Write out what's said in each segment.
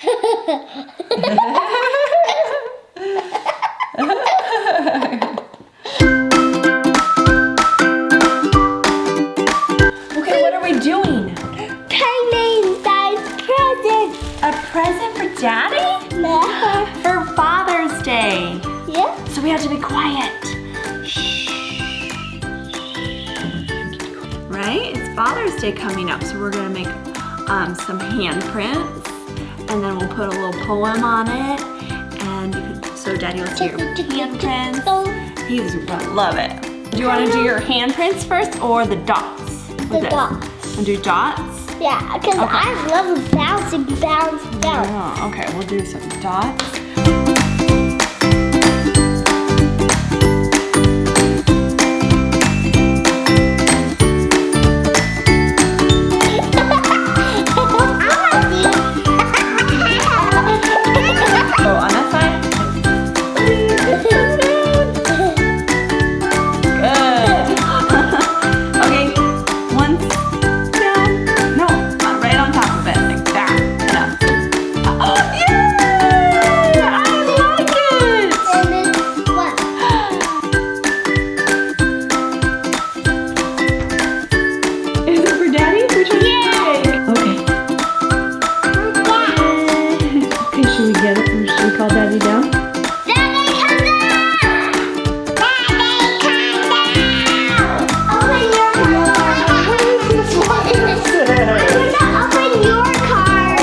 Okay, what are we doing? Painting Dad's present. A present for Daddy? Yeah. For Father's Day. Yeah. So we have to be quiet. Shh. Right? It's Father's Day coming up, so we're gonna make some handprints, and then we'll put a little poem on it, and so Daddy will see your handprints. He's gonna love it. Do you want to do your handprints first or the dots? The dots. And do dots? Yeah, because Okay. I love bouncing, bounce. Oh, okay, we'll do some dots. Call Daddy down? Daddy, come down! Daddy, come down! Open your car! Open your car!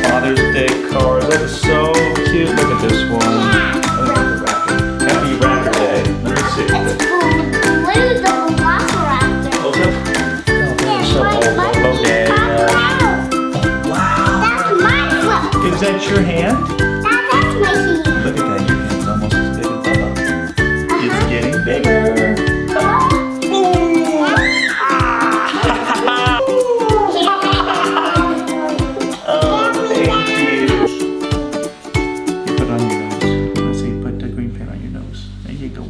Father's Day cars. That is so cute. Look at this one. Happy Raptor Day. Let me see. It's blue, the velociraptor. Oh, there's some RoboDad. Wow. That's my foot. Is that your hand? That's my hand. Look at that. Your hand's almost as big as Bubba. It's getting bigger. Oh, thank you. You put it on your nose. Let's see. Put the green paint on your nose. There you go.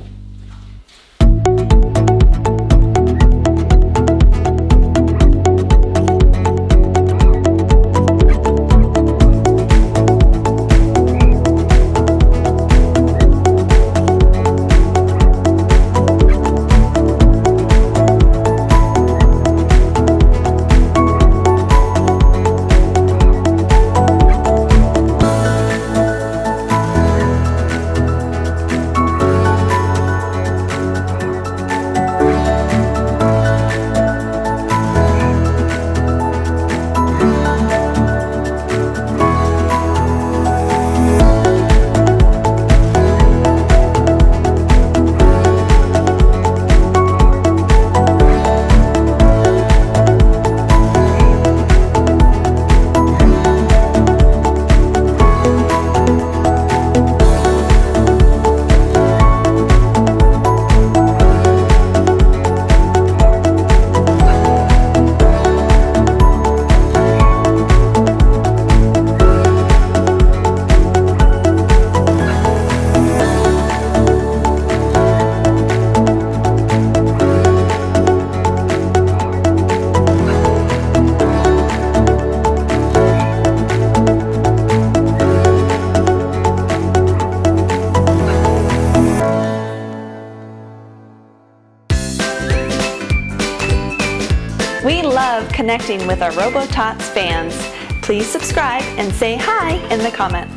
We love connecting with our RoboTots fans. Please subscribe and say hi in the comments.